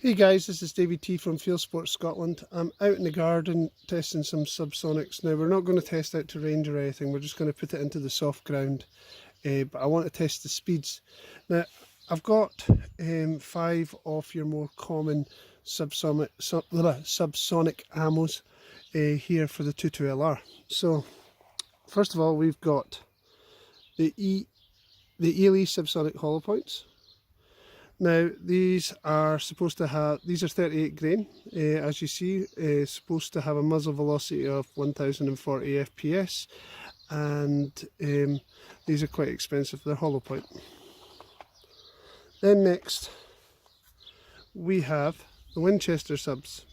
Hey guys, this is David T from Field Sports Scotland. I'm out in the garden testing some subsonics. Now we're not going to test out to range or anything, we're just going to put it into the soft ground, but I want to test the speeds. Now I've got 5 of your more common subsonic ammos here for the 22LR. So first of all, we've got the Ely subsonic hollow points. Now these are supposed to have, these are 38 grain, as you see, supposed to have a muzzle velocity of 1040 FPS, and these are quite expensive, they're hollow point. Then next we have the Winchester subs.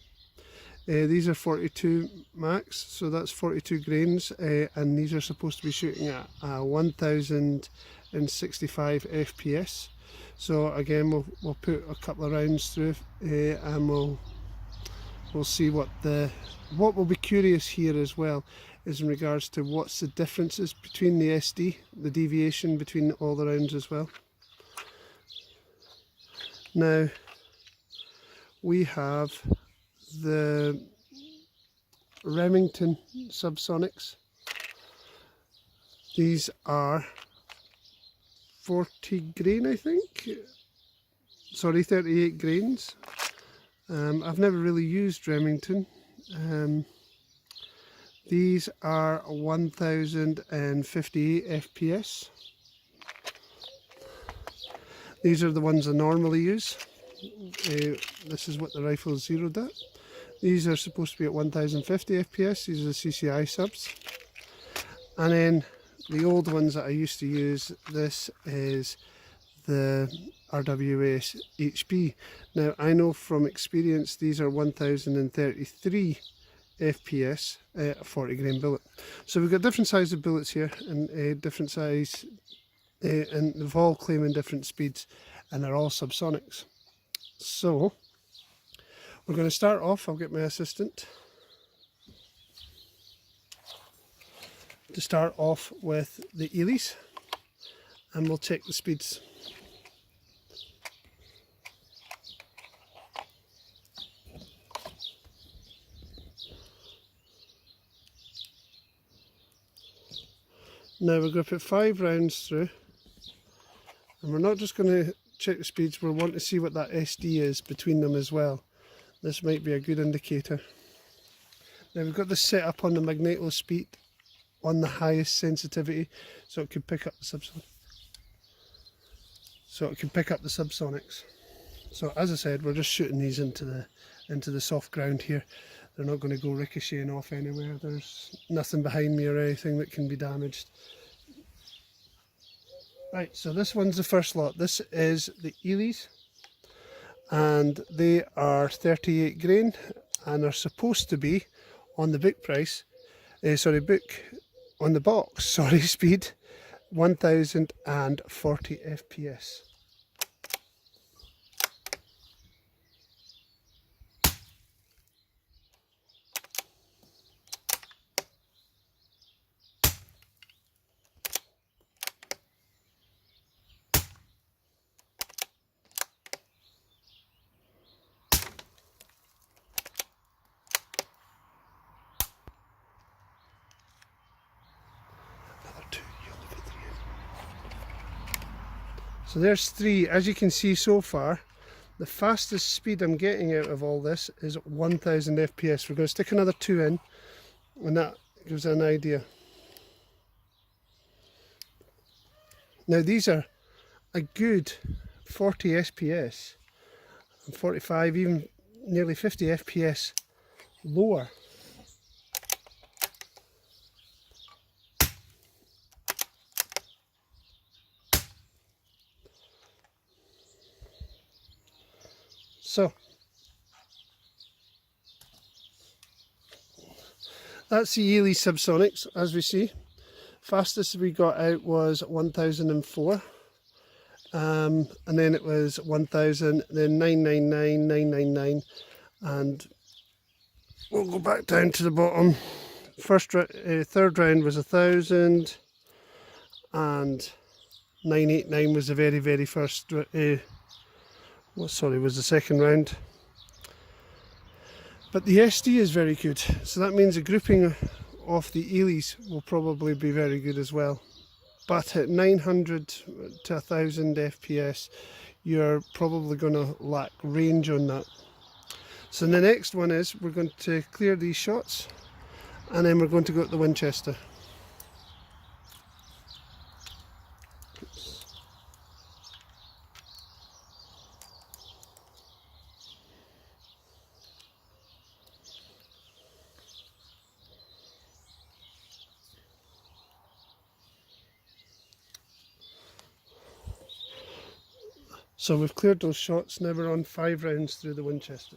These are 42 max, so that's 42 grains, and these are supposed to be shooting at 1065 FPS. So again, we'll put a couple of rounds through, and we'll see what we'll be curious here as well is in regards to what's the differences between the SD, the deviation between all the rounds as well. Now we have the Remington subsonics. These are 40 grain, I think. Sorry, 38 grains. I've never really used Remington. These are 1058 FPS. These are the ones I normally use. This is what the rifle is zeroed at. These are supposed to be at 1050 FPS. These are the CCI subs. And then the old ones that I used to use, this is the RWS HB. Now I know from experience these are 1033 FPS, a 40 grain bullet. So we've got different sizes of bullets here, and different size, and they've all claiming different speeds, and they're all subsonics. So we're going to start off, I'll get my assistant to start off with the Elys, and we'll check the speeds. Now we're going to put 5 rounds through, and we're not just going to check the speeds, we'll want to see what that SD is between them as well. This might be a good indicator. Now we've got this set up on the magnetospeed on the highest sensitivity, so it can pick up the subsonics. So as I said, we're just shooting these into the soft ground here. They're not going to go ricocheting off anywhere. There's nothing behind me or anything that can be damaged. Right, so this one's the first lot. This is the Elys, and they are 38 grain and are supposed to be on the book price, on the box, speed 1040 FPS. So there's 3. As you can see so far, the fastest speed I'm getting out of all this is 1000 FPS. We're going to stick another 2 in, and that gives an idea. Now these are a good 40 FPS, and 45, even nearly 50 FPS lower. So that's the Ely subsonics, as we see. Fastest we got out was 1004, and then it was 1000, then 999, 999, and we'll go back down to the bottom. Third round was 1000, and 989 was the very first, was the second round. But the SD is very good, so that means the grouping of the Elys will probably be very good as well. But at 900 to 1000 FPS, you're probably going to lack range on that. So the next one is we're going to clear these shots, and then we're going to go to the Winchester. So we've cleared those shots, now we're on 5 rounds through the Winchester.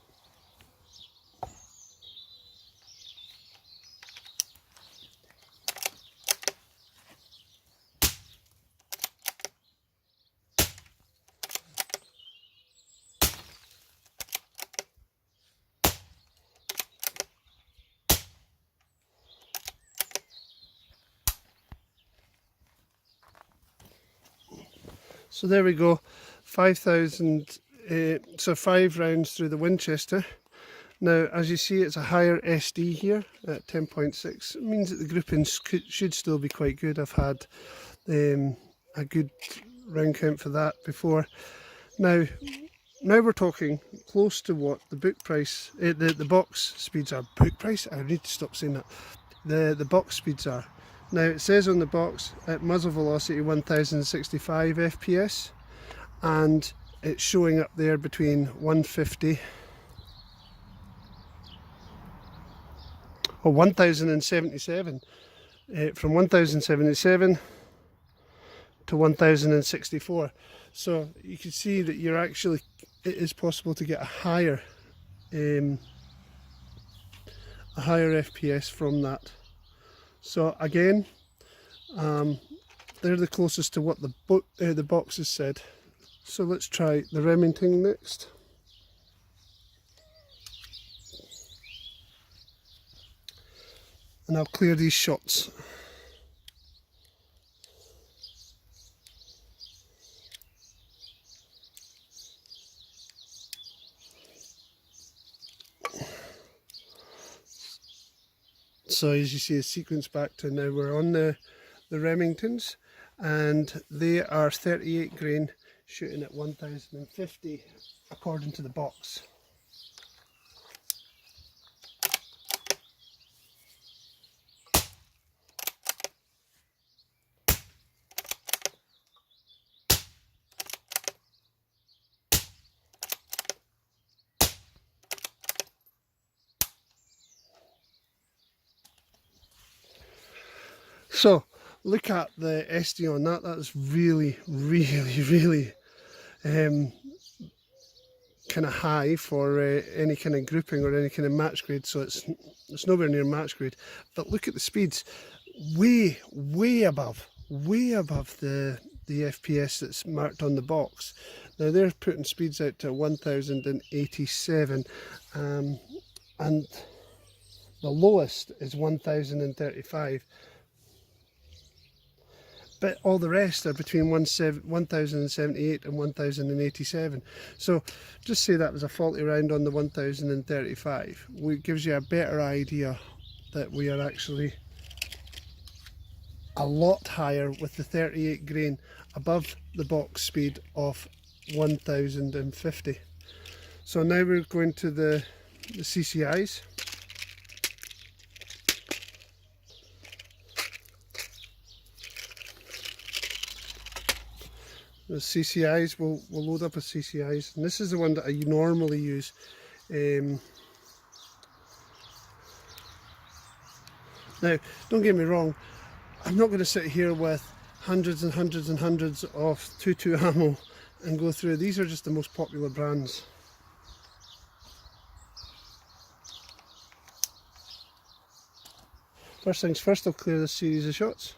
So there we go, 5,000, so 5 rounds through the Winchester. Now, as you see, it's a higher SD here at 10.6. It means that the groupings should still be quite good. I've had a good round count for that before. Now we're talking close to what the book price, the box speeds are. Book price? I need to stop saying that. The box speeds are. Now it says on the box at muzzle velocity 1065 FPS, and it's showing up there between 150 or 1077, from 1077 to 1064. So you can see that you're actually, it is possible to get a higher FPS from that. So again, they're the closest to what the box has said. So let's try the Remington next. And I'll clear these shots. So as you see, a sequence back to now we're on the Remingtons, and they are 38 grain shooting at 1050 according to the box. So look at the SD on that. That's really kind of high for any kind of grouping or any kind of match grade. So it's nowhere near match grade. But look at the speeds, way above the FPS that's marked on the box. Now they're putting speeds out to 1087, and the lowest is 1035. But all the rest are between 1078 and 1087. So just say that was a faulty round on the 1035. It gives you a better idea that we are actually a lot higher with the 38 grain above the box speed of 1050. So now we're going to the CCIs. The CCIs, we'll load up with CCIs, and this is the one that I normally use. Now, don't get me wrong, I'm not going to sit here with hundreds and hundreds and hundreds of 2.2 ammo and go through. These are just the most popular brands. First things first, I'll clear this series of shots.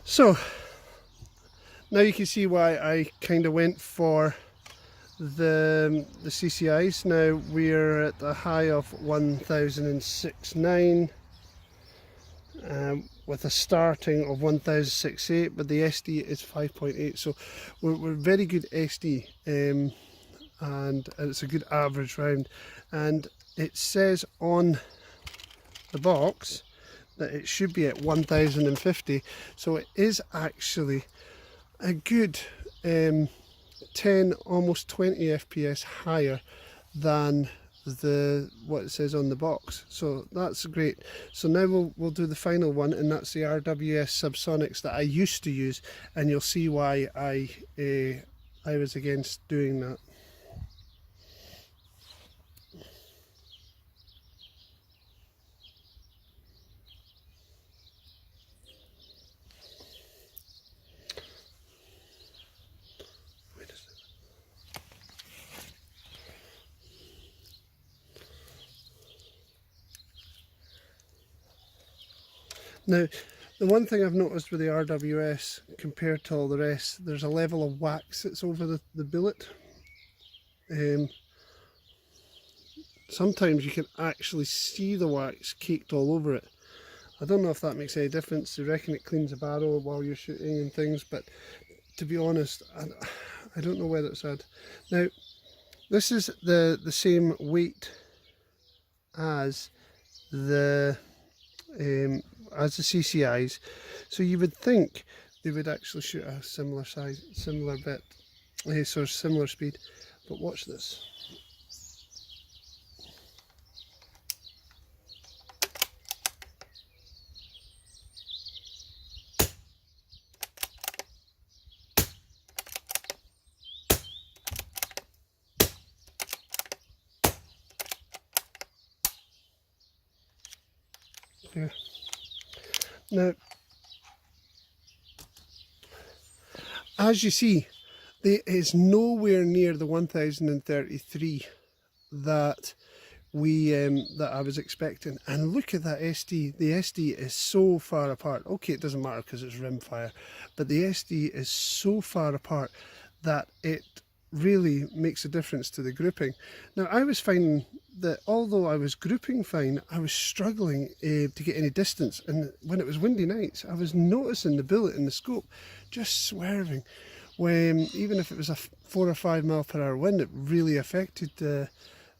So now you can see why I kind of went for the CCIs. Now we're at the high of 1006.9 with a starting of 1068, but the SD is 5.8, so we're very good SD, and it's a good average round. And it says on the box that it should be at 1050, so it is actually a good 10, almost 20 FPS higher than what it says on the box, so that's great. So now we'll do the final one, and that's the RWS subsonics that I used to use, and you'll see why I was against doing that. Now, the one thing I've noticed with the RWS compared to all the rest, there's a level of wax that's over the billet. Sometimes you can actually see the wax caked all over it. I don't know if that makes any difference. I reckon it cleans the barrel while you're shooting and things, but to be honest, I don't know whether it's had. Now, this is the same weight as the CCIs, so you would think they would actually shoot a similar size, similar bit, so similar speed. But watch this. Yeah. Now, as you see, there is nowhere near the 1033 that that I was expecting. And look at that SD. The SD is so far apart. Okay, it doesn't matter because it's rimfire, but the SD is so far apart that it really makes a difference to the grouping. Now, I was finding that although I was grouping fine, I was struggling to get any distance, and when it was windy nights, I was noticing the bullet in the scope just swerving. When even if it was a 4 or 5 mile per hour wind, it really affected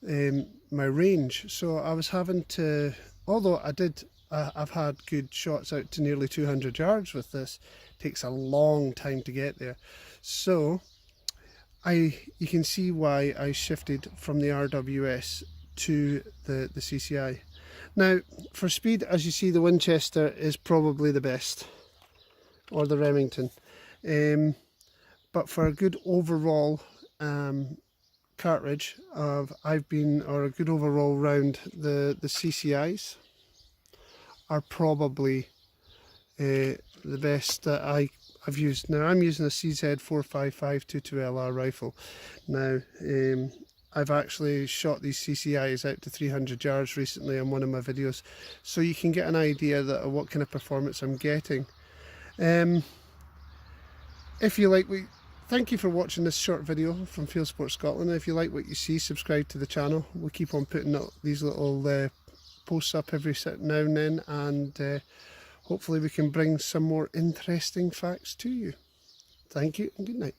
my range. So I was having to, although I've had good shots out to nearly 200 yards with this. It takes a long time to get there. So you can see why I shifted from the RWS to the CCI. Now, for speed, as you see, the Winchester is probably the best, or the Remington. But for a good overall cartridge, or a good overall round, the CCIs are probably the best that I've used. Now, I'm using a CZ455 22LR rifle. Now, I've actually shot these CCIs out to 300 yards recently on one of my videos, so you can get an idea of what kind of performance I'm getting. If you like, thank you for watching this short video from Field Sports Scotland. If you like what you see, subscribe to the channel. We'll keep on putting up these little posts up every now and then, and hopefully we can bring some more interesting facts to you. Thank you and good night.